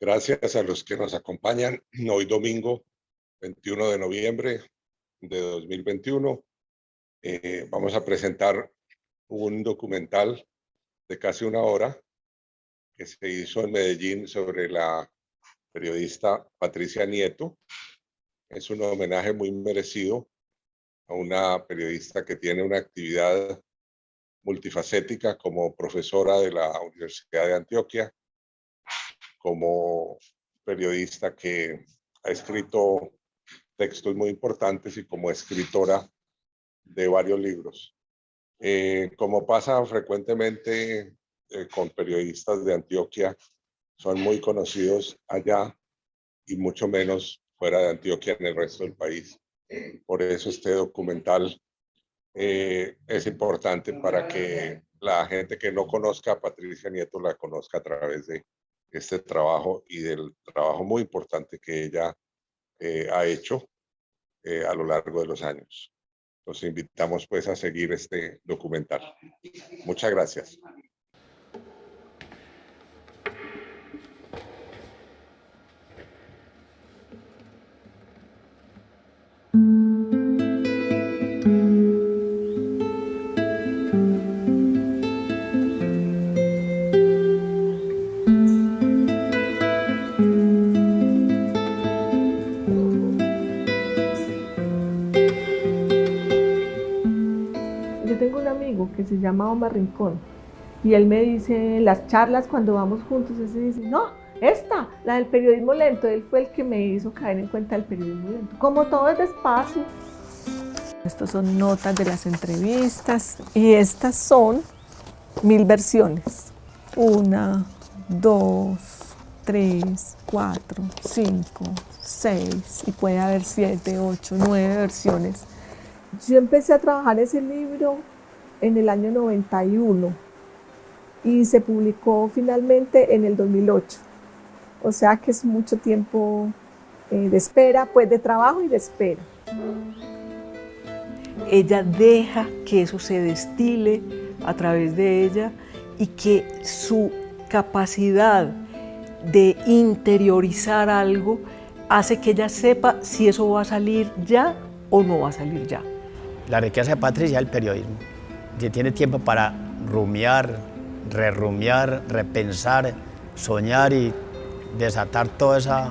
Gracias a los que nos acompañan hoy domingo 21 de noviembre de 2021. Vamos a presentar un documental de casi una hora que se hizo en Medellín sobre la periodista Patricia Nieto. Es un homenaje muy merecido a una periodista que tiene una actividad multifacética como profesora de la Universidad de Antioquia, como periodista que ha escrito textos muy importantes y como escritora de varios libros. Como pasa frecuentemente con periodistas de Antioquia, son muy conocidos allá y mucho menos fuera de Antioquia en el resto del país. Por eso este documental es importante para que la gente que no conozca a Patricia Nieto la conozca a través de este trabajo y del trabajo muy importante que ella ha hecho a lo largo de los años. Los invitamos pues a seguir este documental. Muchas gracias. Yo tengo un amigo que se llama Omar Rincón y él me dice, en las charlas cuando vamos juntos, él dice, no, la del periodismo lento, él fue el que me hizo caer en cuenta del periodismo lento. Como todo es despacio. Estos son notas de las entrevistas y estas son 1000 versiones. 1, 2, 3, 4, 5, 6 y puede haber 7, 8, 9 versiones. Yo empecé a trabajar ese libro en el año 91 y se publicó finalmente en el 2008. O sea que es mucho tiempo de espera, pues de trabajo y de espera. Ella deja que eso se destile a través de ella y que su capacidad de interiorizar algo hace que ella sepa si eso va a salir ya o no va a salir ya. La riqueza de Patricia es el periodismo. Si tiene tiempo para rumiar, rerumiar, repensar, soñar y desatar toda esa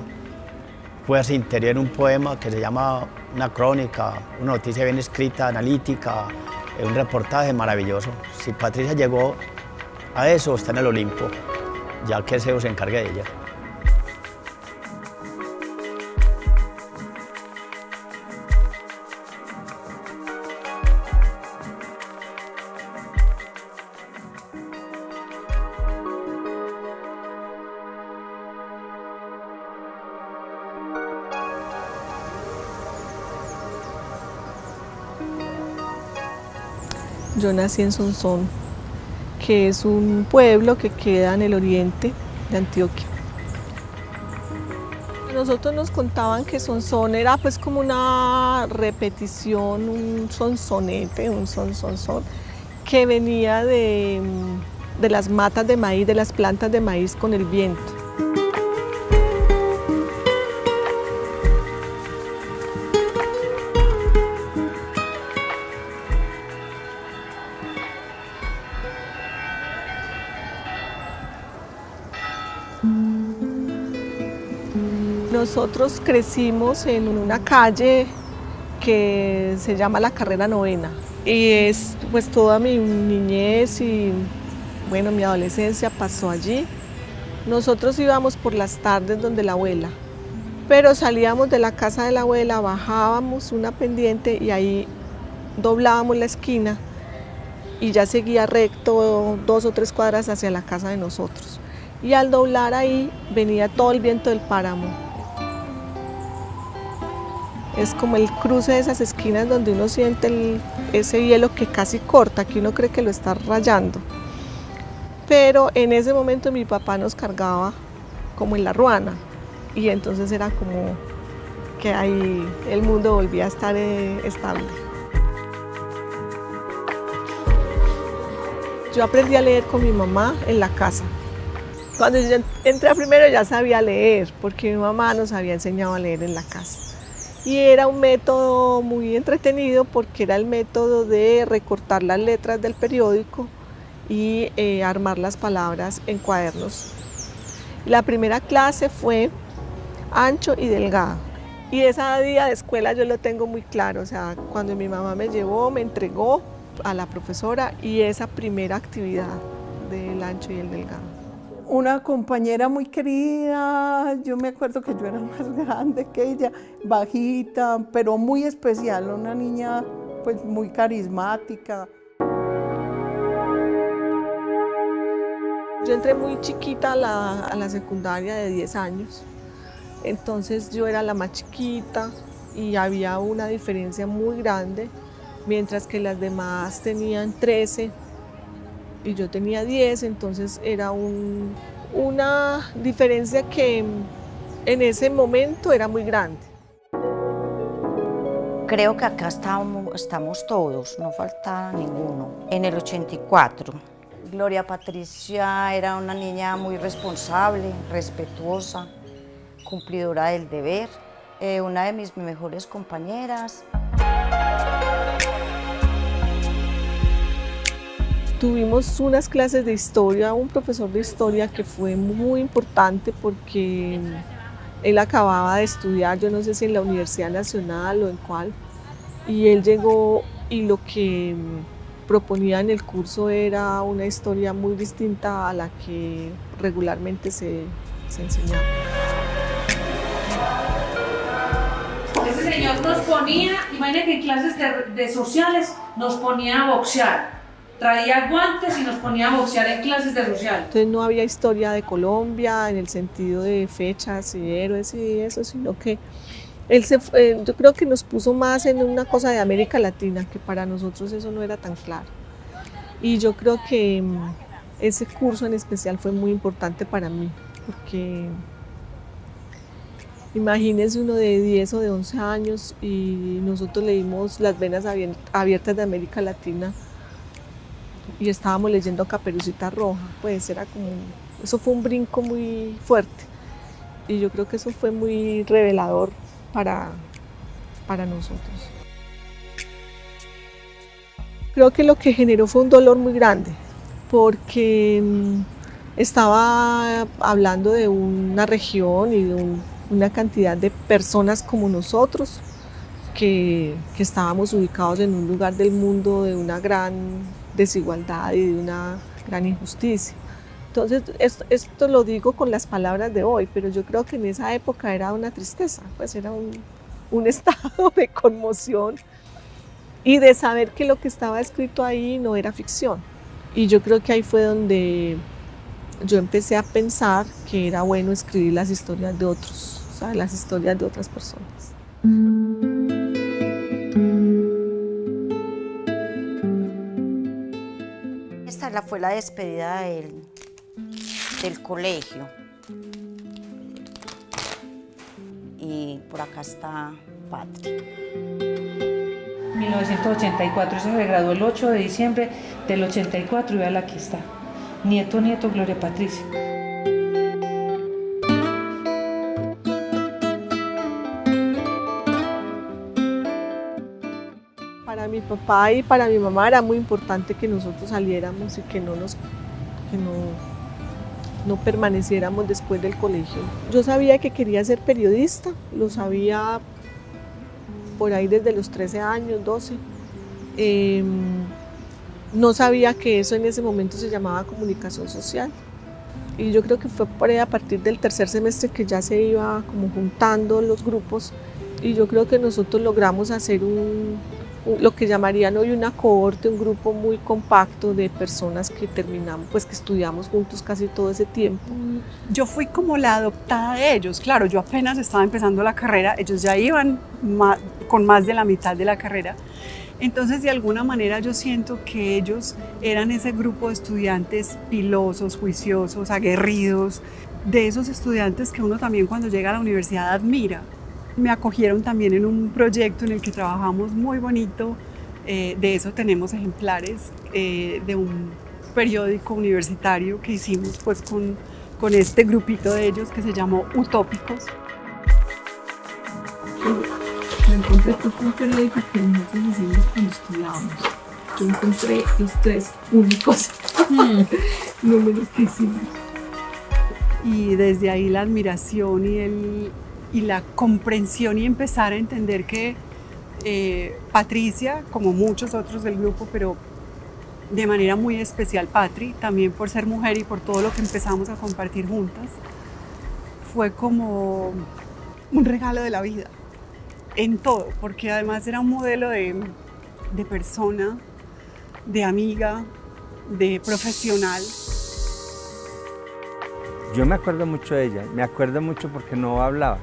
fuerza interior en un poema que se llama una crónica, una noticia bien escrita, analítica, un reportaje maravilloso. Si Patricia llegó a eso, está en el Olimpo, ya que Zeus se encargue de ella. Yo nací en Sonsón, que es un pueblo que queda en el oriente de Antioquia. Nosotros nos contaban que Sonsón era pues como una repetición, un sonsonete, un son, que venía de las matas de maíz, de las plantas de maíz con el viento. Nosotros crecimos en una calle que se llama la Carrera Novena y es pues toda mi niñez y bueno, mi adolescencia pasó allí. Nosotros íbamos por las tardes donde la abuela, pero salíamos de la casa de la abuela, bajábamos una pendiente y ahí doblábamos la esquina y ya seguía recto 2 o 3 cuadras hacia la casa de nosotros. Y al doblar ahí venía todo el viento del páramo. Es como el cruce de esas esquinas donde uno siente ese hielo que casi corta, que uno cree que lo está rayando. Pero en ese momento mi papá nos cargaba como en la ruana y entonces era como que ahí el mundo volvía a estar estable. Yo aprendí a leer con mi mamá en la casa. Cuando yo entré a primero ya sabía leer, porque mi mamá nos había enseñado a leer en la casa. Y era un método muy entretenido porque era el método de recortar las letras del periódico y armar las palabras en cuadernos. La primera clase fue ancho y delgado. Y ese día de escuela yo lo tengo muy claro, o sea, cuando mi mamá me llevó, me entregó a la profesora y esa primera actividad del ancho y el delgado. Una compañera muy querida, yo me acuerdo que yo era más grande que ella, bajita, pero muy especial, una niña pues muy carismática. Yo entré muy chiquita a la secundaria de 10 años, entonces yo era la más chiquita y había una diferencia muy grande, mientras que las demás tenían 13 y yo tenía 10, entonces era una diferencia que en ese momento era muy grande. Creo que acá estamos todos, no falta ninguno. En el 84, Gloria Patricia era una niña muy responsable, respetuosa, cumplidora del deber, una de mis mejores compañeras. Tuvimos unas clases de historia, un profesor de historia que fue muy importante porque él acababa de estudiar, yo no sé si en la Universidad Nacional o en cuál, y él llegó y lo que proponía en el curso era una historia muy distinta a la que regularmente se enseñaba. Ese señor nos ponía, imagínate que en clases de sociales nos ponía a boxear. Traía guantes y nos ponía a boxear en clases de social. Entonces no había historia de Colombia en el sentido de fechas y héroes y eso, sino que él yo creo que nos puso más en una cosa de América Latina, que para nosotros eso no era tan claro. Y yo creo que ese curso en especial fue muy importante para mí, porque imagínense uno de 10 o de 11 años y nosotros leímos Las venas abiertas de América Latina y estábamos leyendo Caperucita Roja, pues era como, eso fue un brinco muy fuerte y yo creo que eso fue muy revelador para nosotros. Creo que lo que generó fue un dolor muy grande porque estaba hablando de una región y de una cantidad de personas como nosotros que estábamos ubicados en un lugar del mundo de una gran desigualdad y de una gran injusticia. Entonces, esto lo digo con las palabras de hoy, pero yo creo que en esa época era una tristeza, pues era un estado de conmoción y de saber que lo que estaba escrito ahí no era ficción. Y yo creo que ahí fue donde yo empecé a pensar que era bueno escribir las historias de otros, o sea, las historias de otras personas. Esta fue la despedida del colegio. Y por acá está Patri. 1984, se graduó el 8 de diciembre del 84 y vean, aquí está. Nieto, Gloria Patricia. Para mi papá y para mi mamá era muy importante que nosotros saliéramos y que no permaneciéramos después del colegio. Yo sabía que quería ser periodista, lo sabía por ahí desde los 13 años, 12. No sabía que eso en ese momento se llamaba comunicación social. Y yo creo que fue por ahí a partir del tercer semestre que ya se iba como juntando los grupos y yo creo que nosotros logramos hacer lo que llamarían hoy una cohorte, un grupo muy compacto de personas que terminamos, pues que estudiamos juntos casi todo ese tiempo. Yo fui como la adoptada de ellos, claro, yo apenas estaba empezando la carrera, ellos ya iban con más de la mitad de la carrera, entonces de alguna manera yo siento que ellos eran ese grupo de estudiantes pilosos, juiciosos, aguerridos, de esos estudiantes que uno también cuando llega a la universidad admira. Me acogieron también en un proyecto en el que trabajamos muy bonito, de eso tenemos ejemplares de un periódico universitario que hicimos pues con con este grupito de ellos que se llamó Utópicos. Me encontré, esto fue un periódico que nosotros hicimos cuando estudiábamos. Yo encontré los 3 únicos números que hicimos. Y desde ahí la admiración y la comprensión y empezar a entender que Patricia, como muchos otros del grupo, pero de manera muy especial Patri, también por ser mujer y por todo lo que empezamos a compartir juntas, fue como un regalo de la vida, en todo, porque además era un modelo de persona, de amiga, de profesional. Yo me acuerdo mucho de ella, me acuerdo mucho porque no hablaba,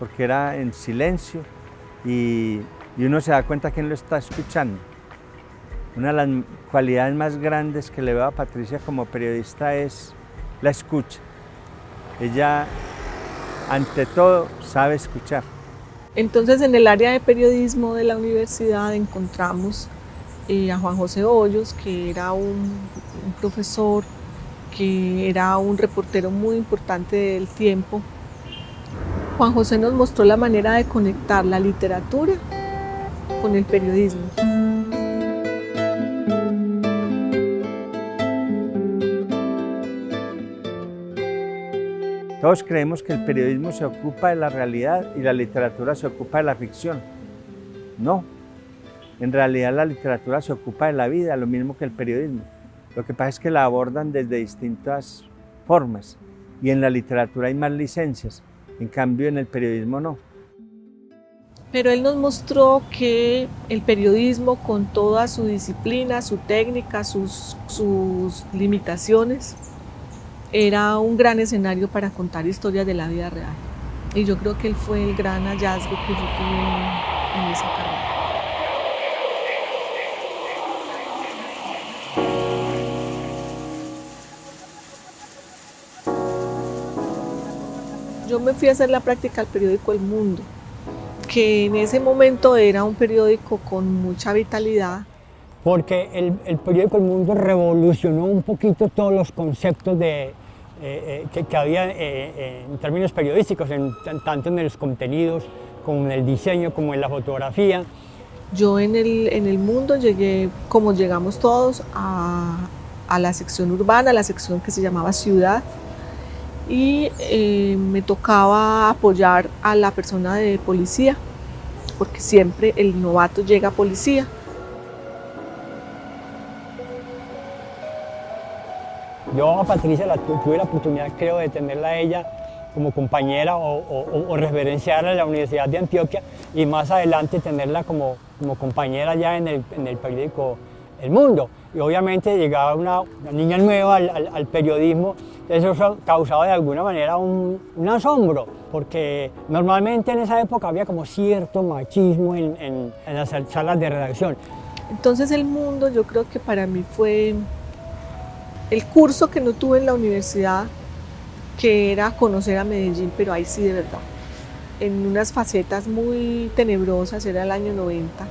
porque era en silencio y uno se da cuenta que lo está escuchando. Una de las cualidades más grandes que le veo a Patricia como periodista es la escucha. Ella, ante todo, sabe escuchar. Entonces, en el área de periodismo de la universidad encontramos a Juan José Hoyos, que era un profesor, que era un reportero muy importante del tiempo. Juan José nos mostró la manera de conectar la literatura con el periodismo. Todos creemos que el periodismo se ocupa de la realidad y la literatura se ocupa de la ficción. No, en realidad la literatura se ocupa de la vida, lo mismo que el periodismo. Lo que pasa es que la abordan desde distintas formas y en la literatura hay más licencias, en cambio en el periodismo no. Pero él nos mostró que el periodismo, con toda su disciplina, su técnica, sus limitaciones, era un gran escenario para contar historias de la vida real. Y yo creo que él fue el gran hallazgo que yo tuve en esa carrera. Yo me fui a hacer la práctica al periódico El Mundo, que en ese momento era un periódico con mucha vitalidad. Porque el periódico El Mundo revolucionó un poquito todos los conceptos que había en términos periodísticos, tanto en los contenidos, como en el diseño, como en la fotografía. Yo en el Mundo llegué, como llegamos todos, a la sección urbana, a la sección que se llamaba Ciudad, y me tocaba apoyar a la persona de policía, porque siempre el novato llega a policía. Yo a Patricia tuve la oportunidad, creo, de tenerla a ella como compañera o referenciarla en la Universidad de Antioquia y más adelante tenerla como compañera ya en el periódico El Mundo. Y obviamente llegaba una niña nueva al periodismo, eso causaba de alguna manera un asombro, porque normalmente en esa época había como cierto machismo en las salas de redacción. Entonces El Mundo, yo creo que para mí fue el curso que no tuve en la universidad, que era conocer a Medellín, pero ahí sí de verdad, en unas facetas muy tenebrosas. Era el año 90,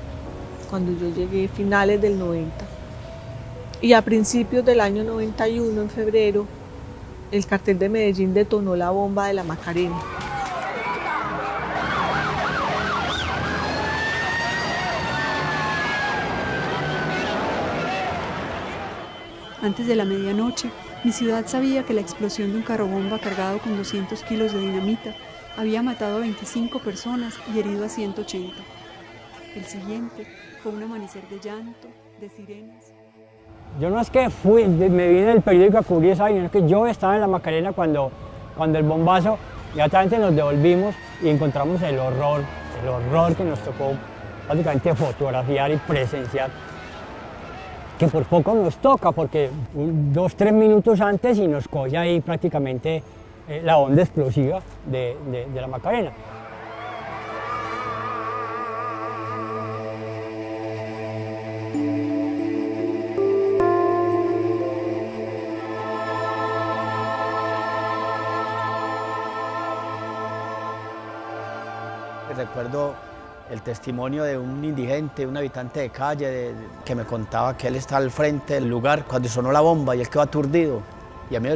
cuando yo llegué, finales del 90. Y a principios del año 91, en febrero, el cartel de Medellín detonó la bomba de la Macarena. Antes de la medianoche, mi ciudad sabía que la explosión de un carrobomba cargado con 200 kilos de dinamita había matado a 25 personas y herido a 180. El siguiente fue un amanecer de llanto, de sirenas. Yo no es que me vine del periódico a cubrir esa vaina, es que yo estaba en la Macarena cuando el bombazo, inmediatamente nos devolvimos y encontramos el horror que nos tocó básicamente fotografiar y presenciar, que por poco nos toca, porque 2-3 minutos antes y nos coge ahí prácticamente la onda explosiva de la Macarena. Recuerdo el testimonio de un indigente, un habitante de calle, que me contaba que él estaba al frente del lugar cuando sonó la bomba y él quedó aturdido. Y a mí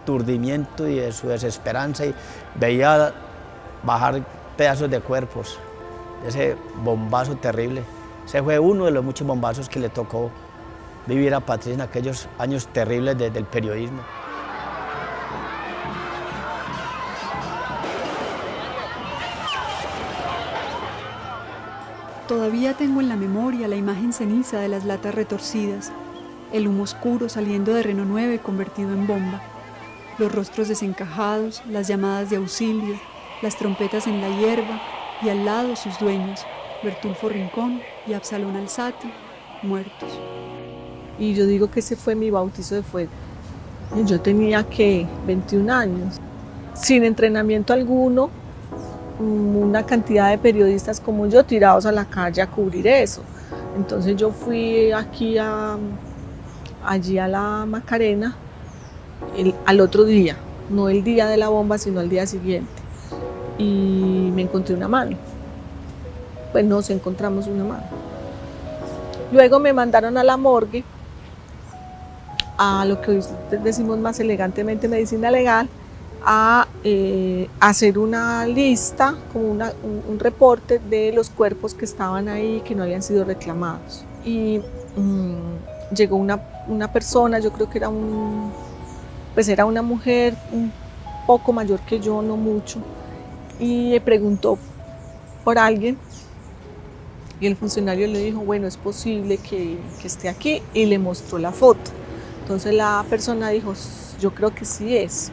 aturdimiento y de su desesperanza y veía bajar pedazos de cuerpos, ese bombazo terrible. Ese fue uno de los muchos bombazos que le tocó vivir a Patricia en aquellos años terribles del periodismo. Todavía tengo en la memoria la imagen ceniza de las latas retorcidas, el humo oscuro saliendo de Renault 9 convertido en bomba, los rostros desencajados, las llamadas de auxilio, las trompetas en la hierba y al lado sus dueños, Bertulfo Rincón y Absalón Alzati, muertos. Y yo digo que ese fue mi bautizo de fuego. Yo tenía, ¿qué? 21 años, sin entrenamiento alguno, una cantidad de periodistas como yo tirados a la calle a cubrir eso. Entonces yo fui allí a la Macarena al otro día, no el día de la bomba, sino al día siguiente. Y me encontré una mano. Pues nos encontramos una mano. Luego me mandaron a la morgue, a lo que hoy decimos más elegantemente medicina legal, a hacer una lista, como un reporte de los cuerpos que estaban ahí que no habían sido reclamados. Y llegó una persona, yo creo que era una mujer un poco mayor que yo, no mucho, y le preguntó por alguien y el funcionario le dijo, bueno, es posible que esté aquí, y le mostró la foto. Entonces la persona dijo, yo creo que sí es.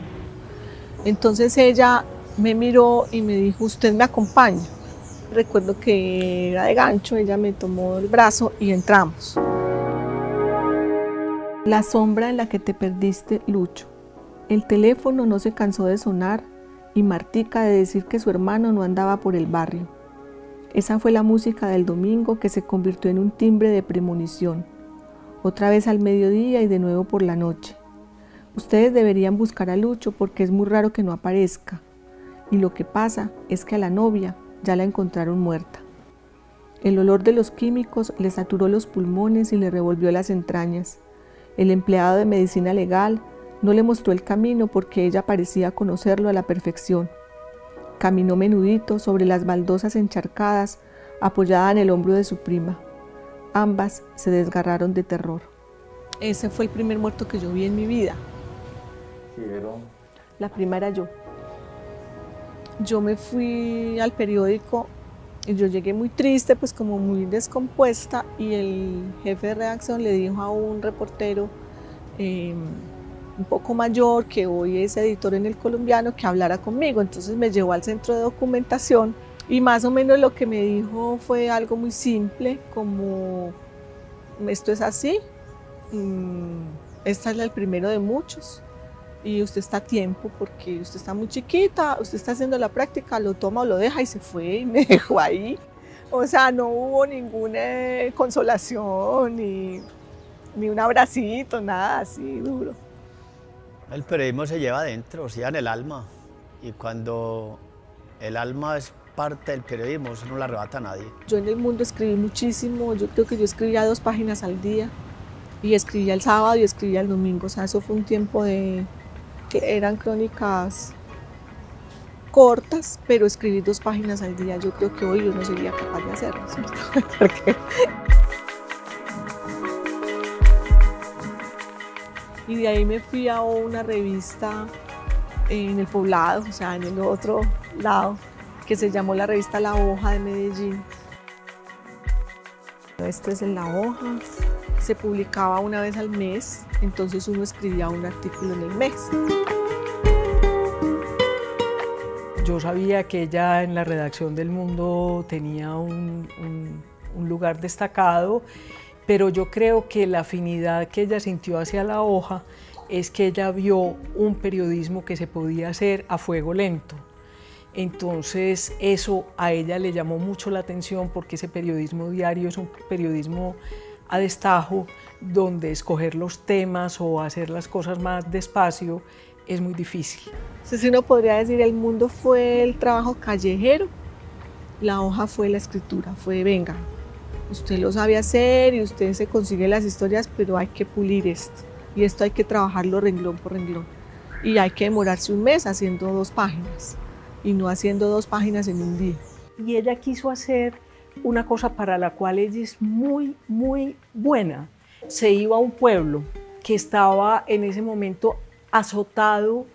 Entonces ella me miró y me dijo, usted me acompaña. Recuerdo que era de gancho, ella me tomó el brazo y entramos. La sombra en la que te perdiste, Lucho. El teléfono no se cansó de sonar y Martica de decir que su hermano no andaba por el barrio. Esa fue la música del domingo que se convirtió en un timbre de premonición. Otra vez al mediodía y de nuevo por la noche. Ustedes deberían buscar a Lucho porque es muy raro que no aparezca. Y lo que pasa es que a la novia ya la encontraron muerta. El olor de los químicos le saturó los pulmones y le revolvió las entrañas. El empleado de medicina legal no le mostró el camino porque ella parecía conocerlo a la perfección. Caminó menudito sobre las baldosas encharcadas, apoyada en el hombro de su prima. Ambas se desgarraron de terror. Ese fue el primer muerto que yo vi en mi vida. La prima era yo. Yo me fui al periódico y yo llegué muy triste, pues como muy descompuesta, y el jefe de redacción le dijo a un reportero un poco mayor, que hoy es editor en El Colombiano, que hablara conmigo. Entonces me llevó al centro de documentación y más o menos lo que me dijo fue algo muy simple, como esto es así, esta es el primero de muchos y usted está a tiempo porque usted está muy chiquita, usted está haciendo la práctica, lo toma o lo deja, y se fue y me dejó ahí. O sea, no hubo ninguna consolación ni un abracito, nada así duro. El periodismo se lleva adentro, se lleva en el alma, y cuando el alma es parte del periodismo, eso no la arrebata a nadie. Yo en El Mundo escribí muchísimo, yo creo que yo escribía 2 páginas al día, y escribía el sábado y escribía el domingo. O sea, eso fue un tiempo que eran crónicas cortas, pero escribí 2 páginas al día. Yo creo que hoy yo no sería capaz de hacerlo, ¿cierto? Porque... Y de ahí me fui a una revista en el Poblado, o sea, en el otro lado, que se llamó la revista La Hoja de Medellín. Esto es en La Hoja, se publicaba una vez al mes, entonces uno escribía un artículo en el mes. Yo sabía que ella en la redacción del Mundo tenía un lugar destacado, pero yo creo que la afinidad que ella sintió hacia La Hoja es que ella vio un periodismo que se podía hacer a fuego lento. Entonces eso a ella le llamó mucho la atención, porque ese periodismo diario es un periodismo a destajo, donde escoger los temas o hacer las cosas más despacio es muy difícil. Entonces uno podría decir, El Mundo fue el trabajo callejero, La Hoja fue la escritura, fue venga, usted lo sabe hacer y usted se consigue las historias, pero hay que pulir esto, y esto hay que trabajarlo renglón por renglón. y hay que demorarse un mes haciendo 2 páginas y no haciendo 2 páginas en un día. Y ella quiso hacer una cosa para la cual ella es muy, muy buena. Se iba a un pueblo que estaba en ese momento azotado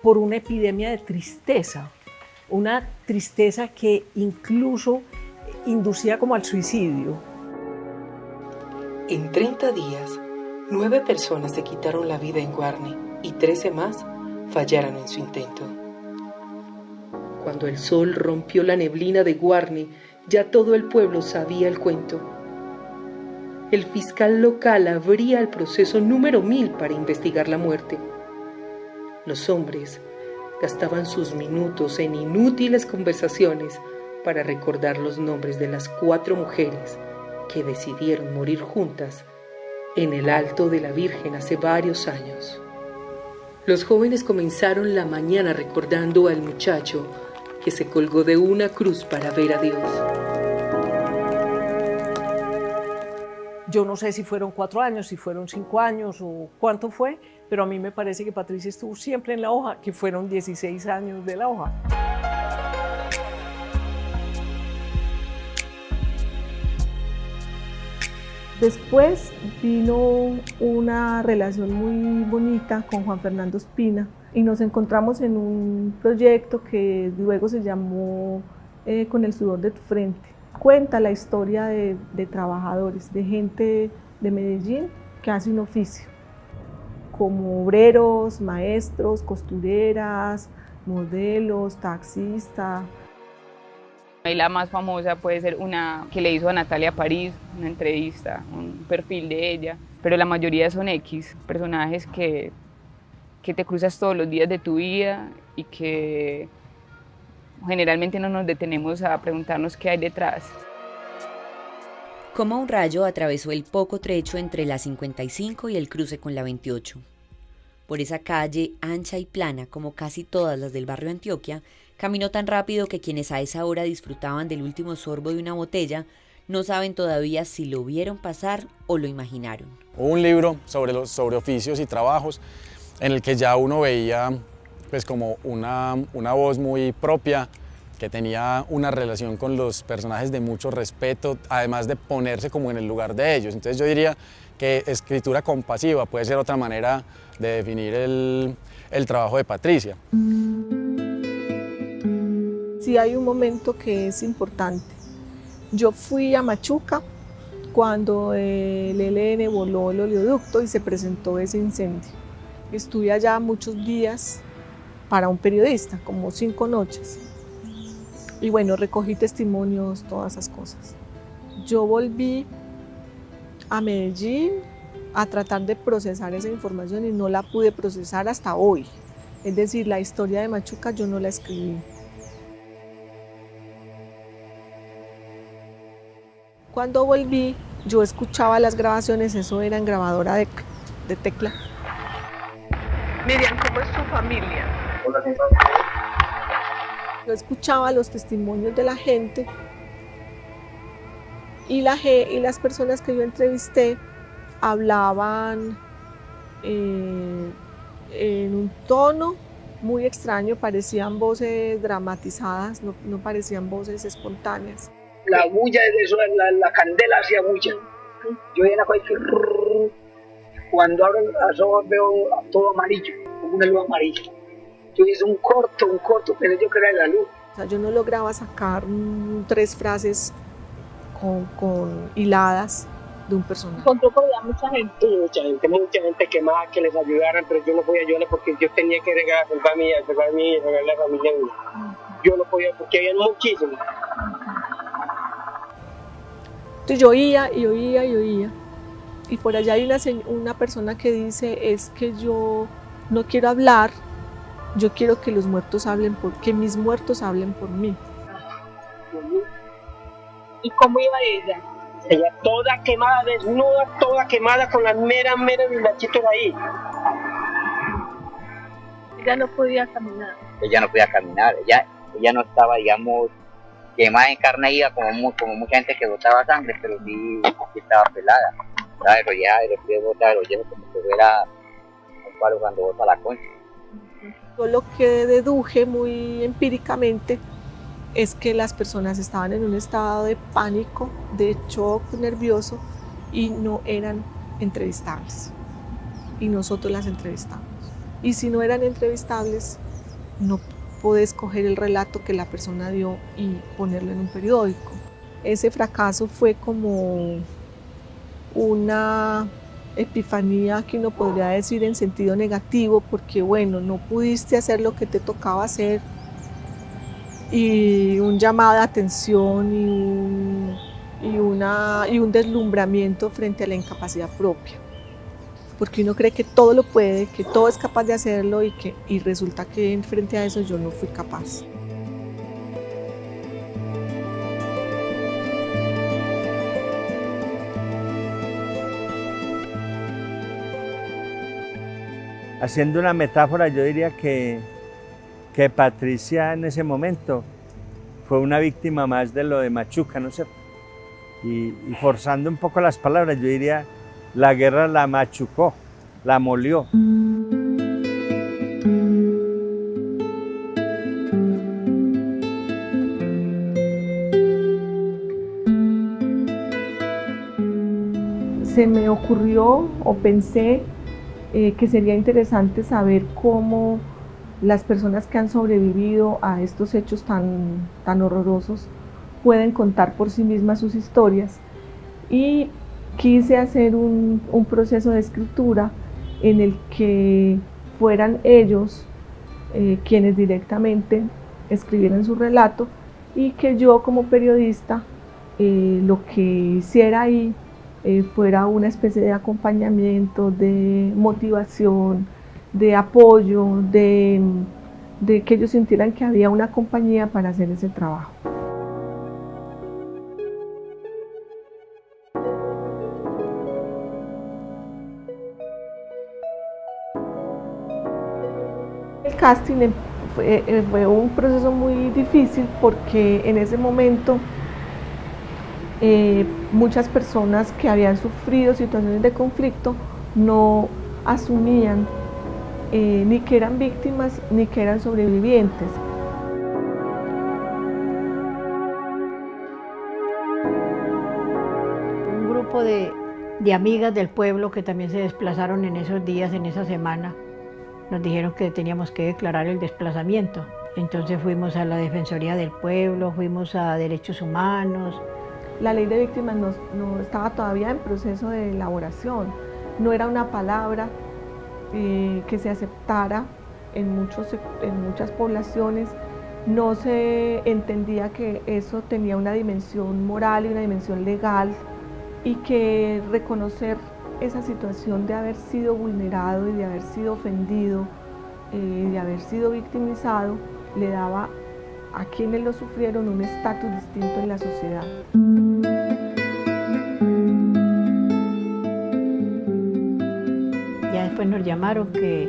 por una epidemia de tristeza, una tristeza que incluso inducía como al suicidio. En 30 días, 9 personas se quitaron la vida en Guarne y 13 más fallaron en su intento. Cuando el sol rompió la neblina de Guarne, ya todo el pueblo sabía el cuento. El fiscal local abría el proceso número 1000 para investigar la muerte. Los hombres gastaban sus minutos en inútiles conversaciones para recordar los nombres de las 4 mujeres que decidieron morir juntas en el Alto de la Virgen hace varios años. Los jóvenes comenzaron la mañana recordando al muchacho que se colgó de una cruz para ver a Dios. Yo no sé si fueron 4 años, si fueron 5 años o cuánto fue, pero a mí me parece que Patricia estuvo siempre en la hoja, que fueron 16 años de la hoja. Después vino una relación muy bonita con Juan Fernando Espina y nos encontramos en un proyecto que luego se llamó Con el sudor de tu frente. Cuenta la historia de trabajadores, de gente de Medellín que hace un oficio, como obreros, maestros, costureras, modelos, taxistas. Y la más famosa puede ser una que le hizo a Natalia París, una entrevista, un perfil de ella, pero la mayoría son X, personajes que te cruzas todos los días de tu vida y que generalmente no nos detenemos a preguntarnos qué hay detrás. Como un rayo atravesó el poco trecho entre la 55 y el cruce con la 28. Por esa calle ancha y plana, como casi todas las del barrio Antioquia, caminó tan rápido que quienes a esa hora disfrutaban del último sorbo de una botella no saben todavía si lo vieron pasar o lo imaginaron. Un libro sobre oficios y trabajos en el que ya uno veía pues, como una voz muy propia, que tenía una relación con los personajes de mucho respeto, además de ponerse como en el lugar de ellos. Entonces yo diría que escritura compasiva puede ser otra manera de definir el trabajo de Patricia. Sí hay un momento que es importante. Yo fui a Machuca cuando el ELN voló el oleoducto y se presentó ese incendio. Estuve allá muchos días para un periodista, como 5 noches. Y bueno, recogí testimonios, todas esas cosas. Yo volví a Medellín a tratar de procesar esa información y no la pude procesar hasta hoy. Es decir, la historia de Machuca yo no la escribí. Cuando volví, yo escuchaba las grabaciones, eso era en grabadora de tecla. Miriam, ¿cómo es tu familia? Hola, ¿qué tal? Yo escuchaba los testimonios de la gente y las personas que yo entrevisté hablaban en un tono muy extraño, parecían voces dramatizadas, no parecían voces espontáneas. La bulla de eso, la candela hacía bulla. Yo era cuando abro las ojos veo todo amarillo, como una luz amarilla. Yo hice un corto, pensé yo que era de la luz. O sea, yo no lograba sacar 3 frases con hiladas de un personaje. Encontró por allá mucha gente quemada que les ayudaran, pero yo no podía ayudarles porque yo tenía que regalar a mi regalar la familia mía. Yo no podía porque había muchísimos. Entonces yo oía y oía y oía. Y por allá hay una persona que dice, es que yo no quiero hablar, yo quiero que los muertos hablen que mis muertos hablen por mí. ¿Y cómo iba ella? Ella toda quemada, desnuda, toda quemada, con las meras bilachitos ahí. Ella no podía caminar. Ella no estaba, digamos, quemada en carne viva como mucha gente que botaba sangre, pero sí estaba pelada. Estaba enrollada de los pies, botada de los hielos, como si fuera un palo cuando bota la concha. Yo lo que deduje muy empíricamente es que las personas estaban en un estado de pánico, de shock nervioso y no eran entrevistables. Y nosotros las entrevistamos. Y si no eran entrevistables, no podés coger el relato que la persona dio y ponerlo en un periódico. Ese fracaso fue como una epifanía que uno podría decir en sentido negativo, porque bueno, no pudiste hacer lo que te tocaba hacer, y un llamado de atención y un deslumbramiento frente a la incapacidad propia, porque uno cree que todo lo puede, que todo es capaz de hacerlo y resulta que frente a eso yo no fui capaz. Haciendo una metáfora, yo diría que Patricia en ese momento fue una víctima más de lo de Machuca, ¿no es cierto? Y forzando un poco las palabras, yo diría, la guerra la machucó, la molió. Se me ocurrió o pensé que sería interesante saber cómo las personas que han sobrevivido a estos hechos tan horrorosos pueden contar por sí mismas sus historias, y quise hacer un proceso de escritura en el que fueran ellos quienes directamente escribieran su relato, y que yo como periodista lo que hiciera ahí fuera una especie de acompañamiento, de motivación, de apoyo, de que ellos sintieran que había una compañía para hacer ese trabajo. El casting fue un proceso muy difícil, porque en ese momento muchas personas que habían sufrido situaciones de conflicto no asumían ni que eran víctimas ni que eran sobrevivientes. Un grupo de amigas del pueblo que también se desplazaron en esos días, en esa semana, nos dijeron que teníamos que declarar el desplazamiento. Entonces fuimos a la Defensoría del Pueblo, fuimos a Derechos Humanos. La ley de víctimas no estaba todavía en proceso de elaboración, no era una palabra que se aceptara en muchas poblaciones, no se entendía que eso tenía una dimensión moral y una dimensión legal, y que reconocer esa situación de haber sido vulnerado y de haber sido ofendido, de haber sido victimizado, le daba a quienes lo sufrieron un estatus distinto en la sociedad. Ya después nos llamaron que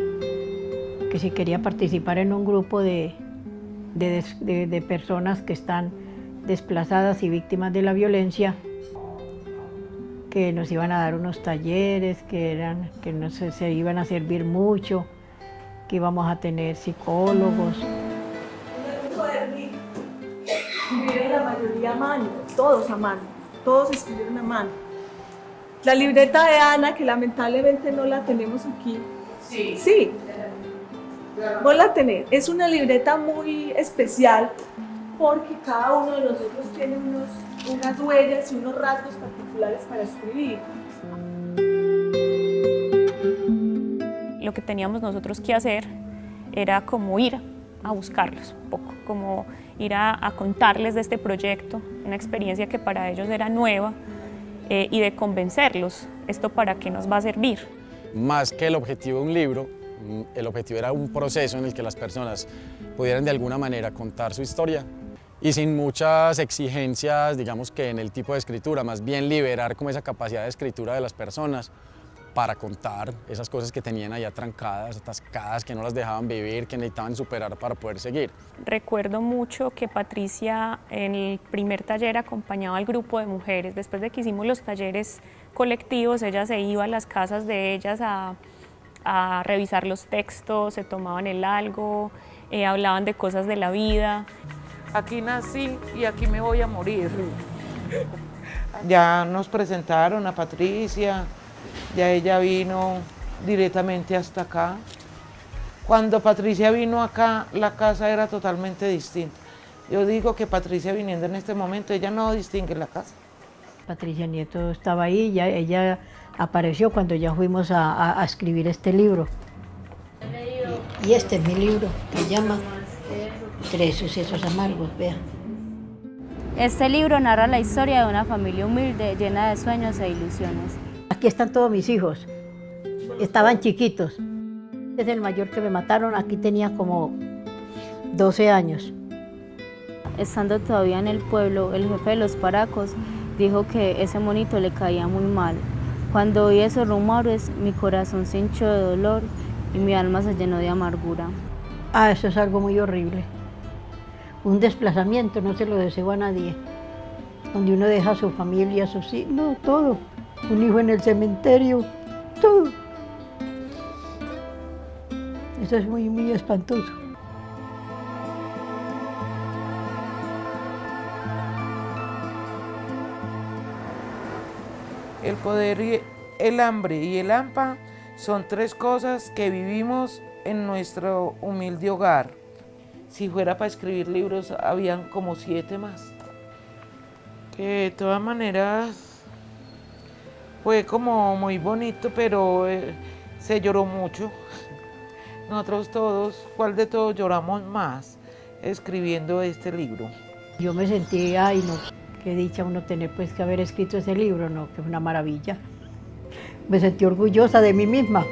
si quería participar en un grupo de personas que están desplazadas y víctimas de la violencia, que nos iban a dar unos talleres, que se iban a servir mucho, que íbamos a tener psicólogos. Escribieron la mayoría a mano, todos a mano, todos escribieron a mano. La libreta de Ana, que lamentablemente no la tenemos aquí. Sí. Vos la tenés. Es una libreta muy especial porque cada uno de nosotros tiene unas huellas y unos rasgos particulares para escribir. Lo que teníamos nosotros que hacer era como ir a buscarlos un poco, como ir a contarles de este proyecto, una experiencia que para ellos era nueva, y de convencerlos, esto para qué nos va a servir. Más que el objetivo de un libro, el objetivo era un proceso en el que las personas pudieran de alguna manera contar su historia y sin muchas exigencias, digamos que en el tipo de escritura, más bien liberar como esa capacidad de escritura de las personas para contar esas cosas que tenían allá trancadas, atascadas, que no las dejaban vivir, que necesitaban superar para poder seguir. Recuerdo mucho que Patricia en el primer taller acompañaba al grupo de mujeres. Después de que hicimos los talleres colectivos, ella se iba a las casas de ellas a a revisar los textos, se tomaban el algo, hablaban de cosas de la vida. Aquí nací y aquí me voy a morir. Ya nos presentaron a Patricia, ya ella vino directamente hasta acá. Cuando Patricia vino acá, la casa era totalmente distinta. Yo digo que Patricia viniendo en este momento, ella no distingue la casa. Patricia Nieto estaba ahí, ella apareció cuando ya fuimos a escribir este libro. Y este es mi libro, que se llama 3 sucesos amargos, vea. Este libro narra la historia de una familia humilde, llena de sueños e ilusiones. Aquí están todos mis hijos, estaban chiquitos. Es el mayor que me mataron, aquí tenía como 12 años. Estando todavía en el pueblo, el jefe de los paracos dijo que ese monito le caía muy mal. Cuando oí esos rumores, mi corazón se hinchó de dolor y mi alma se llenó de amargura. Eso es algo muy horrible. Un desplazamiento, no se lo deseo a nadie. Donde uno deja a su familia, a sus hijos, no, todo. Un hijo en el cementerio, todo. Eso es muy, muy espantoso. El poder, el hambre y el hampa son 3 cosas que vivimos en nuestro humilde hogar. Si fuera para escribir libros, habían como 7 más. Que de todas maneras fue como muy bonito, pero se lloró mucho. Nosotros todos, ¿cuál de todos lloramos más escribiendo este libro? Yo me sentí, ay no, qué dicha uno tener pues que haber escrito ese libro, no, que es una maravilla. Me sentí orgullosa de mí misma.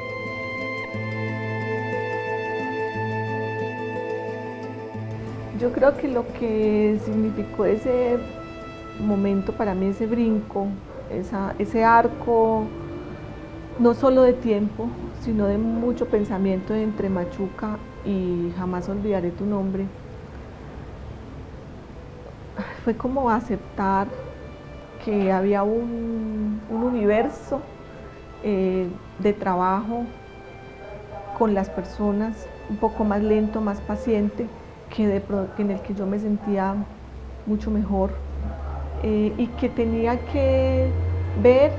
Yo creo que lo que significó ese momento para mí, ese brinco, ese arco, no solo de tiempo, sino de mucho pensamiento entre Machuca y Jamás olvidaré tu nombre, fue como aceptar que había un universo de trabajo con las personas, un poco más lento, más paciente, que en el que yo me sentía mucho mejor y que tenía que ver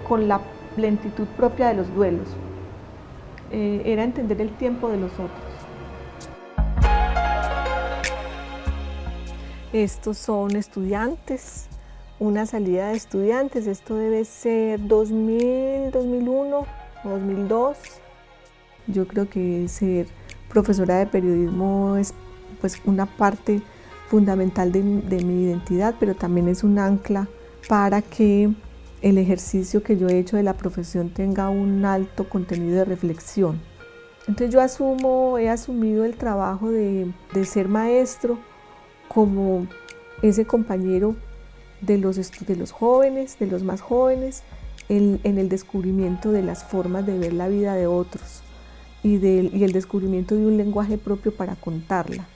con la lentitud propia de los duelos. Era entender el tiempo de los otros. Estos son estudiantes, una salida de estudiantes, esto debe ser 2000, 2001, 2002. Yo creo que ser profesora de periodismo es pues una parte fundamental de mi identidad, pero también es un ancla para que el ejercicio que yo he hecho de la profesión tenga un alto contenido de reflexión. Entonces yo he asumido el trabajo de ser maestro como ese compañero de los jóvenes, de los más jóvenes, en el descubrimiento de las formas de ver la vida de otros y el descubrimiento de un lenguaje propio para contarla,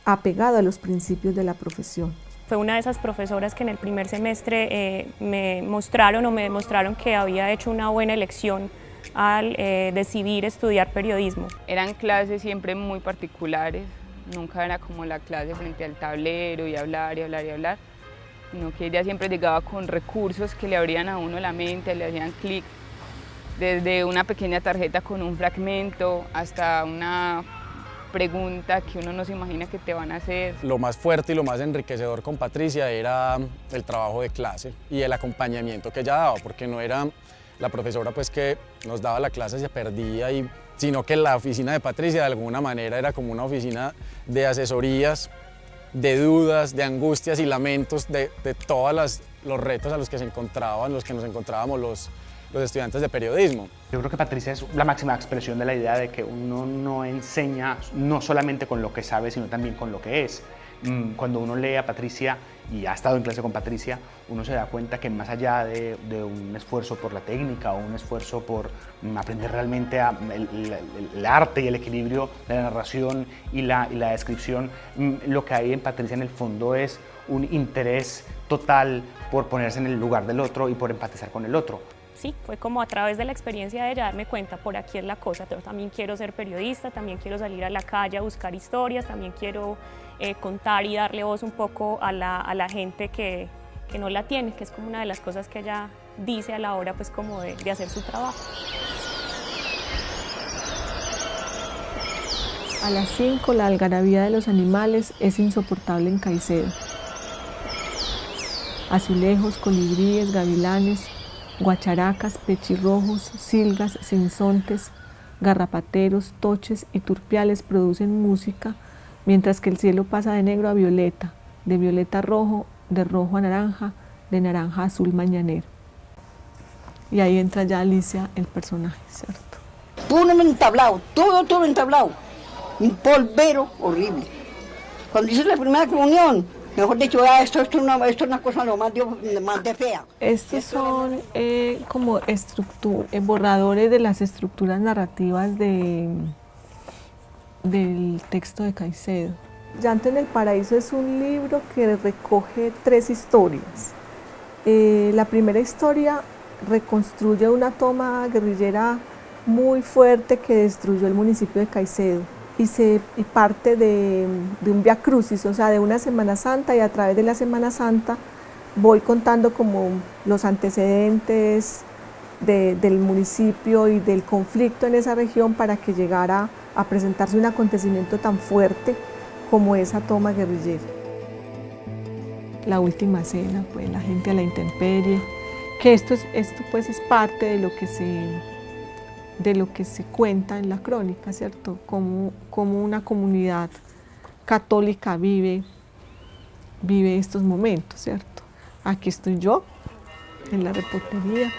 apegado a los principios de la profesión. Fue una de esas profesoras que en el primer semestre me demostraron que había hecho una buena elección al decidir estudiar periodismo. Eran clases siempre muy particulares, nunca era como la clase frente al tablero y hablar y hablar y hablar, sino que ella siempre llegaba con recursos que le abrían a uno la mente, le hacían clic, desde una pequeña tarjeta con un fragmento hasta una pregunta que uno no se imagina que te van a hacer. Lo más fuerte y lo más enriquecedor con Patricia era el trabajo de clase y el acompañamiento que ella daba, porque no era la profesora pues que nos daba la clase y se perdía, sino que la oficina de Patricia de alguna manera era como una oficina de asesorías, de dudas, de angustias y lamentos de todos los retos a los que nos encontrábamos los estudiantes de periodismo. Yo creo que Patricia es la máxima expresión de la idea de que uno no enseña no solamente con lo que sabe, sino también con lo que es. Cuando uno lee a Patricia y ha estado en clase con Patricia, uno se da cuenta que más allá de un esfuerzo por la técnica o un esfuerzo por aprender realmente el arte y el equilibrio de la narración y la descripción, lo que hay en Patricia en el fondo es un interés total por ponerse en el lugar del otro y por empatizar con el otro. sí, fue como a través de la experiencia de ella darme cuenta, por aquí es la cosa, yo también quiero ser periodista, también quiero salir a la calle a buscar historias, también quiero contar y darle voz un poco a la gente que no la tiene, que es como una de las cosas que ella dice a la hora pues como de hacer su trabajo. A las 5 la algarabía de los animales es insoportable en Caicedo. Azulejos, colibríes, gavilanes, guacharacas, pechirrojos, silgas, sinsontes, garrapateros, toches y turpiales producen música, mientras que el cielo pasa de negro a violeta, de violeta a rojo, de rojo a naranja, de naranja a azul mañanero. Y ahí entra ya Alicia, el personaje, ¿cierto? Todo entablado, todo entablado. Un polvero horrible. Cuando hice la primera comunión, mejor dicho, esto es una cosa lo más de fea. Estos son como borradores de las estructuras narrativas del texto de Caicedo. Llanto en el Paraíso es un libro que recoge 3 historias. La primera historia reconstruye una toma guerrillera muy fuerte que destruyó el municipio de Caicedo y parte de un Vía Crucis, o sea, de una Semana Santa, y a través de la Semana Santa voy contando como los antecedentes del municipio y del conflicto en esa región para que llegara a presentarse un acontecimiento tan fuerte como esa toma guerrillera. La última cena, pues la gente a la intemperie, que esto pues es parte de lo que se cuenta en la crónica, ¿cierto? Como una comunidad católica vive estos momentos, ¿cierto? Aquí estoy yo, en la reportería.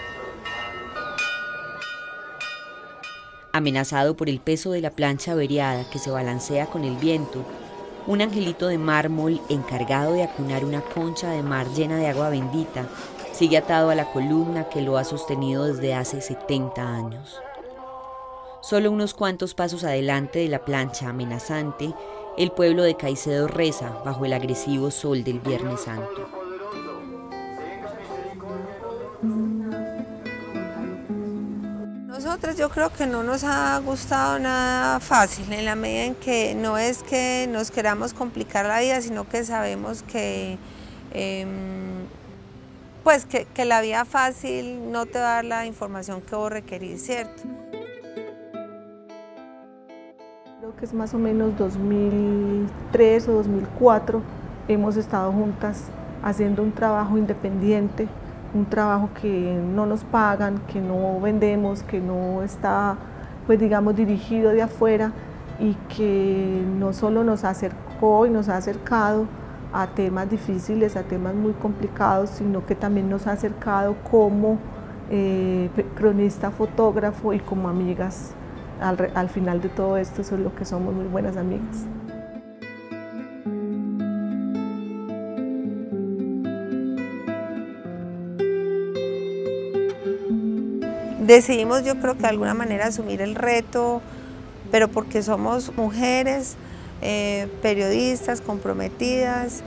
Amenazado por el peso de la plancha averiada que se balancea con el viento, un angelito de mármol encargado de acunar una concha de mar llena de agua bendita sigue atado a la columna que lo ha sostenido desde hace 70 años. Solo unos cuantos pasos adelante de la plancha amenazante, el pueblo de Caicedo reza bajo el agresivo sol del Viernes Santo. Nosotros yo creo que no nos ha gustado nada fácil, en la medida en que no es que nos queramos complicar la vida, sino que sabemos que que la vida fácil no te va a dar la información que vos requerís, ¿cierto? Creo que es más o menos 2003 o 2004, hemos estado juntas haciendo un trabajo independiente, un trabajo que no nos pagan, que no vendemos, que no está, pues digamos, dirigido de afuera, y que no solo nos acercó y nos ha acercado a temas difíciles, a temas muy complicados, sino que también nos ha acercado como cronista, fotógrafo y como amigas. Al final de todo esto, eso es lo que somos, muy buenas amigas. Decidimos, yo creo que de alguna manera asumir el reto, pero porque somos mujeres, periodistas comprometidas,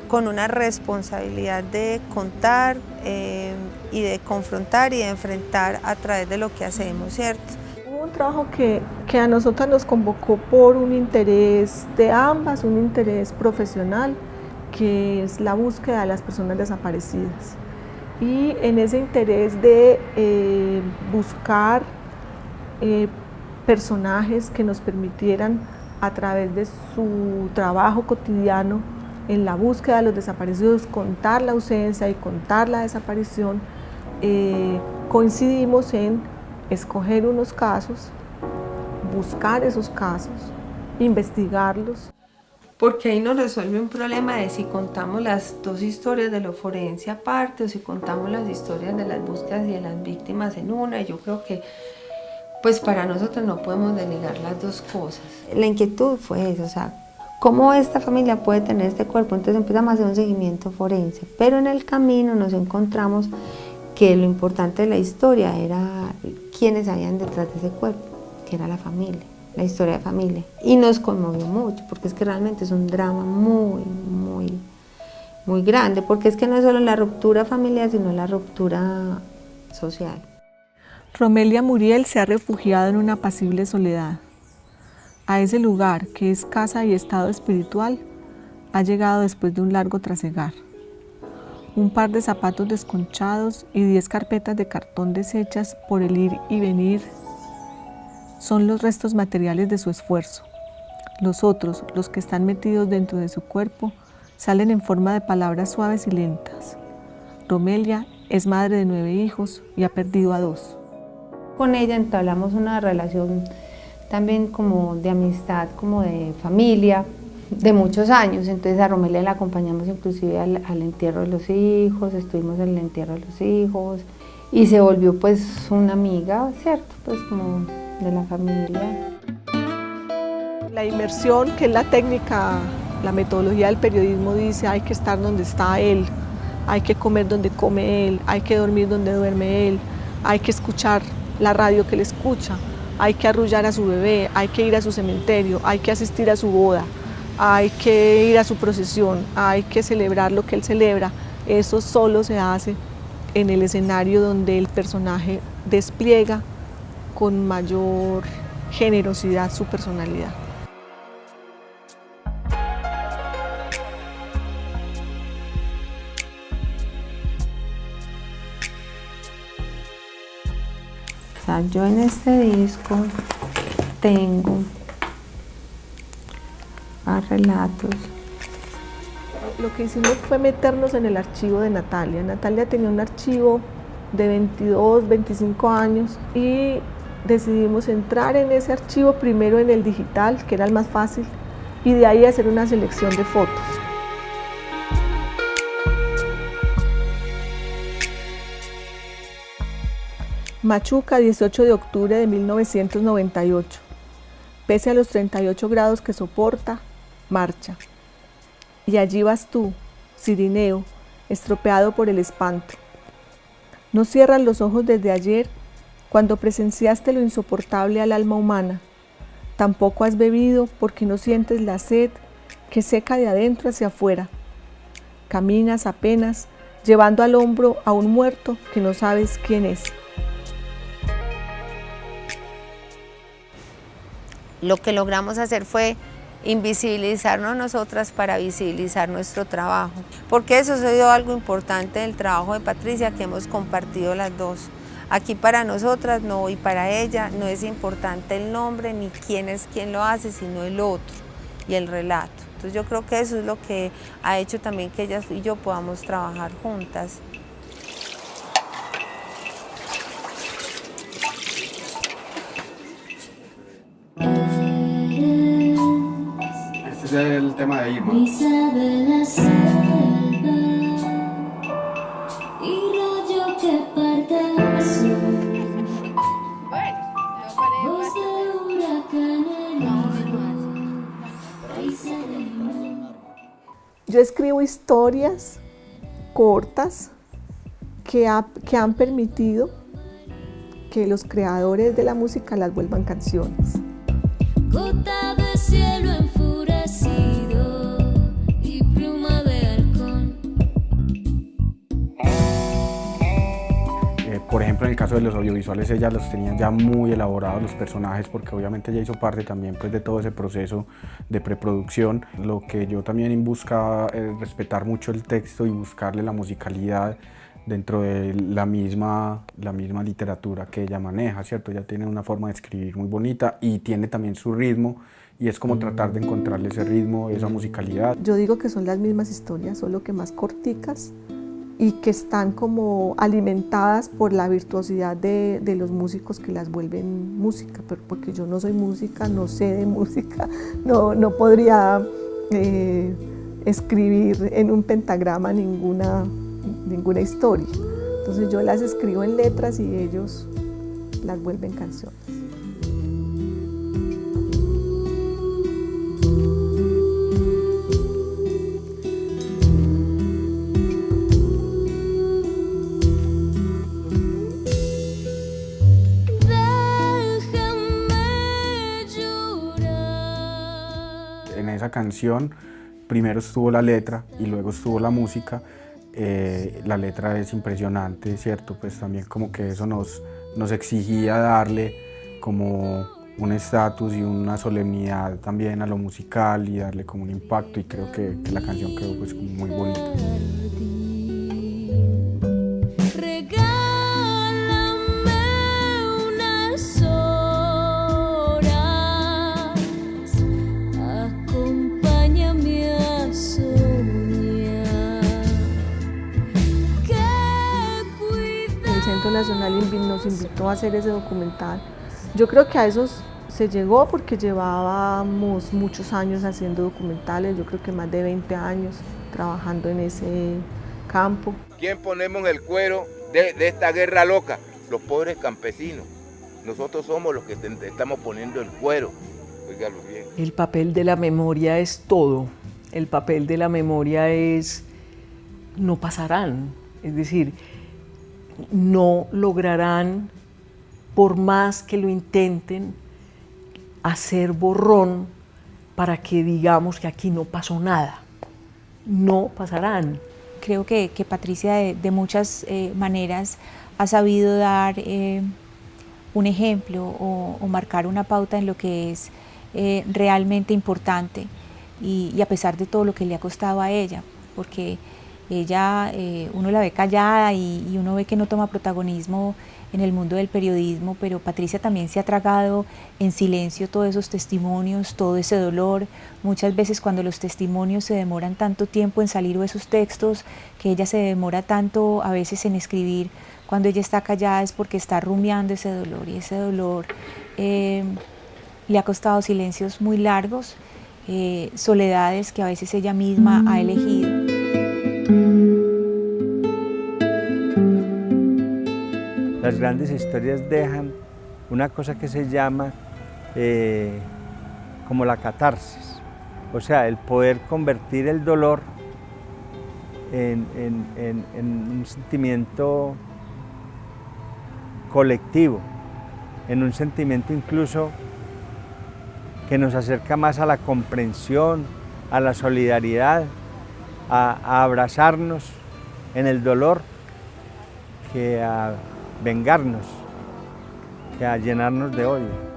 con una responsabilidad de contar y de confrontar y de enfrentar a través de lo que hacemos, ¿cierto? Hubo un trabajo que a nosotras nos convocó por un interés de ambas, un interés profesional, que es la búsqueda de las personas desaparecidas. Y en ese interés de buscar personajes que nos permitieran, a través de su trabajo cotidiano en la búsqueda de los desaparecidos, contar la ausencia y contar la desaparición, coincidimos en escoger unos casos, buscar esos casos, investigarlos. Porque ahí nos resuelve un problema de si contamos las dos historias de lo forense aparte o si contamos las historias de las búsquedas y de las víctimas en una. Y yo creo que pues para nosotros no podemos delegar las dos cosas. La inquietud fue eso, o sea, ¿cómo esta familia puede tener este cuerpo? Entonces empezamos a hacer un seguimiento forense, pero en el camino nos encontramos que lo importante de la historia era quiénes habían detrás de ese cuerpo, que era la familia, la historia de familia. Y nos conmovió mucho, porque es que realmente es un drama muy grande, porque es que no es solo la ruptura familiar, sino la ruptura social. Romelia Muriel se ha refugiado en una apacible soledad. A ese lugar, que es casa y estado espiritual, ha llegado después de un largo trasegar. Un par de zapatos desconchados y 10 carpetas de cartón deshechas por el ir y venir son los restos materiales de su esfuerzo. Los otros, los que están metidos dentro de su cuerpo, salen en forma de palabras suaves y lentas. Romelia es madre de 9 hijos y ha perdido a 2. Con ella entablamos una relación también como de amistad, como de familia, de muchos años. Entonces a Romelia la acompañamos inclusive al entierro de los hijos, estuvimos en el entierro de los hijos y se volvió pues una amiga, ¿cierto? Pues como de la familia. La inmersión, que es la técnica, la metodología del periodismo, dice hay que estar donde está él, hay que comer donde come él, hay que dormir donde duerme él, hay que escuchar la radio que él escucha, hay que arrullar a su bebé, hay que ir a su cementerio, hay que asistir a su boda, hay que ir a su procesión, hay que celebrar lo que él celebra. Eso solo se hace en el escenario donde el personaje despliega con mayor generosidad su personalidad. O sea, yo en este disco tengo relatos. Lo que hicimos fue meternos en el archivo de Natalia. Natalia tenía un archivo de 22, 25 años y decidimos entrar en ese archivo primero en el digital, que era el más fácil, y de ahí hacer una selección de fotos. Machuca, 18 de octubre de 1998. Pese a los 38 grados que soporta, marcha. Y allí vas tú, Cirineo, estropeado por el espanto. No cierran los ojos desde ayer, cuando presenciaste lo insoportable al alma humana. Tampoco has bebido porque no sientes la sed que seca de adentro hacia afuera. Caminas apenas, llevando al hombro a un muerto que no sabes quién es. Lo que logramos hacer fue invisibilizarnos nosotras para visibilizar nuestro trabajo, porque eso ha sido algo importante del trabajo de Patricia, que hemos compartido las dos. Aquí para nosotras no, y para ella no es importante el nombre ni quién es quien lo hace, sino el otro y el relato. Entonces yo creo que eso es lo que ha hecho también que ella y yo podamos trabajar juntas. Este es el tema de Irma. Yo escribo historias cortas que han permitido que los creadores de la música las vuelvan canciones. Gota de cielo enfurecido y pluma de halcón. Por ejemplo, en el caso de los audiovisuales, ella los tenía ya muy elaborados los personajes, porque obviamente ella hizo parte también pues, de todo ese proceso de preproducción. Lo que yo también buscaba es respetar mucho el texto y buscarle la musicalidad dentro de la misma literatura que ella maneja, ¿cierto? Ella tiene una forma de escribir muy bonita y tiene también su ritmo, y es como tratar de encontrarle ese ritmo, esa musicalidad. Yo digo que son las mismas historias, solo que más corticas y que están como alimentadas por la virtuosidad de los músicos que las vuelven música, pero porque yo no soy música, no sé de música, no podría escribir en un pentagrama ninguna historia. Entonces yo las escribo en letras y ellos las vuelven canciones. En esa canción primero estuvo la letra y luego estuvo la música, la letra es impresionante, ¿cierto? Pues también como que eso nos exigía darle como un estatus y una solemnidad también a lo musical y darle como un impacto, y creo que la canción quedó pues como muy bonita. El Centro Nacional nos invitó a hacer ese documental. Yo creo que a eso se llegó porque llevábamos muchos años haciendo documentales, yo creo que más de 20 años trabajando en ese campo. ¿Quién ponemos el cuero de esta guerra loca? Los pobres campesinos. Nosotros somos los que estamos poniendo el cuero. Óigalo bien. El papel de la memoria es todo. El papel de la memoria es, no pasarán, es decir, no lograrán, por más que lo intenten, hacer borrón para que digamos que aquí no pasó nada. No pasarán. Creo que Patricia de muchas maneras ha sabido dar un ejemplo o marcar una pauta en lo que es realmente importante y a pesar de todo lo que le ha costado a ella, porque ella, uno la ve callada y uno ve que no toma protagonismo en el mundo del periodismo, pero Patricia también se ha tragado en silencio todos esos testimonios, todo ese dolor. Muchas veces cuando los testimonios se demoran tanto tiempo en salir o esos textos, que ella se demora tanto a veces en escribir, cuando ella está callada es porque está rumiando ese dolor, y ese dolor le ha costado silencios muy largos, soledades que a veces ella misma ha elegido. Las grandes historias dejan una cosa que se llama como la catarsis, o sea, el poder convertir el dolor en un sentimiento colectivo, en un sentimiento incluso que nos acerca más a la comprensión, a la solidaridad, a abrazarnos en el dolor, que a vengarnos, que a llenarnos de odio.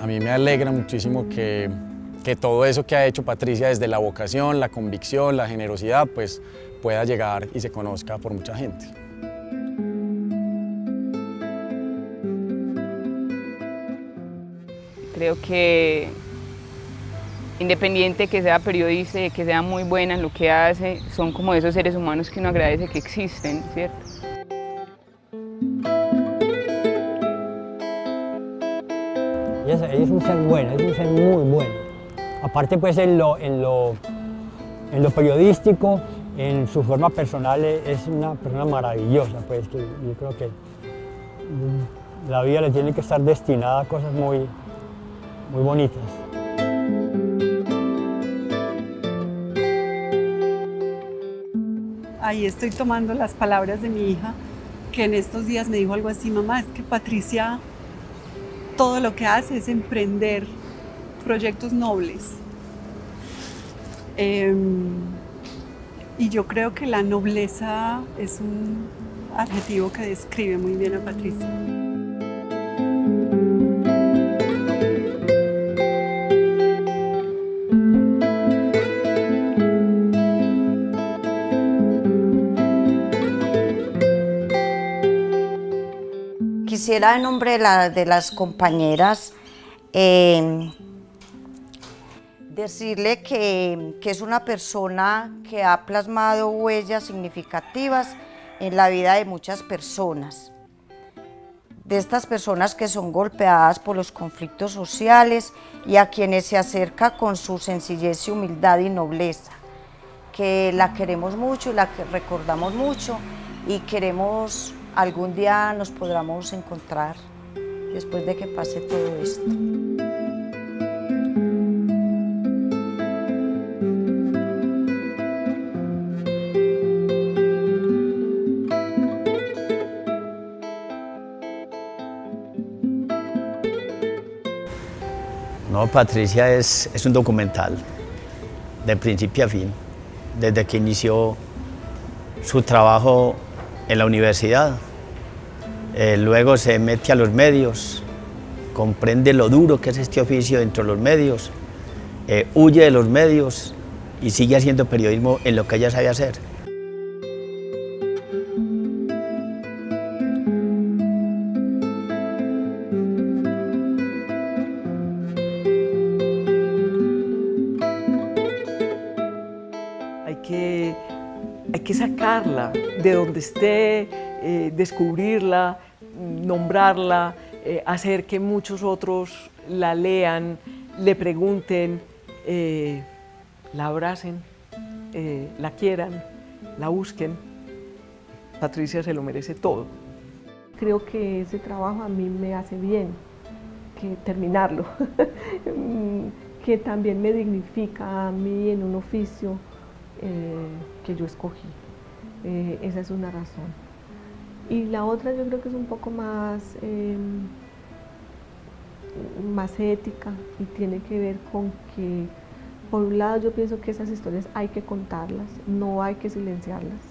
A mí me alegra muchísimo que todo eso que ha hecho Patricia desde la vocación, la convicción, la generosidad, pues pueda llegar y se conozca por mucha gente. Creo que independiente que sea periodista y que sea muy buena en lo que hace, son como esos seres humanos que uno agradece que existen, ¿cierto? Ella es un ser bueno, es un ser muy bueno. Aparte pues en lo periodístico, en su forma personal es una persona maravillosa, pues que yo creo que la vida le tiene que estar destinada a cosas muy bonitas. Ahí estoy tomando las palabras de mi hija, que en estos días me dijo algo así: mamá, es que Patricia todo lo que hace es emprender proyectos nobles. Y yo creo que la nobleza es un adjetivo que describe muy bien a Patricia. Quisiera en nombre de las compañeras decirle que es una persona que ha plasmado huellas significativas en la vida de muchas personas. De estas personas que son golpeadas por los conflictos sociales y a quienes se acerca con su sencillez y humildad y nobleza, que la queremos mucho y la que recordamos mucho y queremos algún día nos podamos encontrar después de que pase todo esto. No, Patricia es un documental. de principio a fin, desde que inició su trabajo en la universidad. Luego se mete a los medios, comprende lo duro que es este oficio dentro de los medios, huye de los medios y sigue haciendo periodismo en lo que ella sabe hacer. Hay que sacarla de donde esté, descubrirla, nombrarla, hacer que muchos otros la lean, le pregunten, la abracen, la quieran, la busquen. Patricia se lo merece todo. Creo que ese trabajo a mí me hace bien que terminarlo, que también me dignifica a mí en un oficio que yo escogí. Esa es una razón. Y la otra yo creo que es un poco más ética y tiene que ver con que, por un lado, yo pienso que esas historias hay que contarlas, no hay que silenciarlas,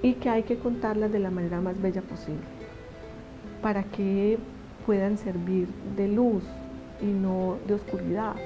y que hay que contarlas de la manera más bella posible, para que puedan servir de luz y no de oscuridad.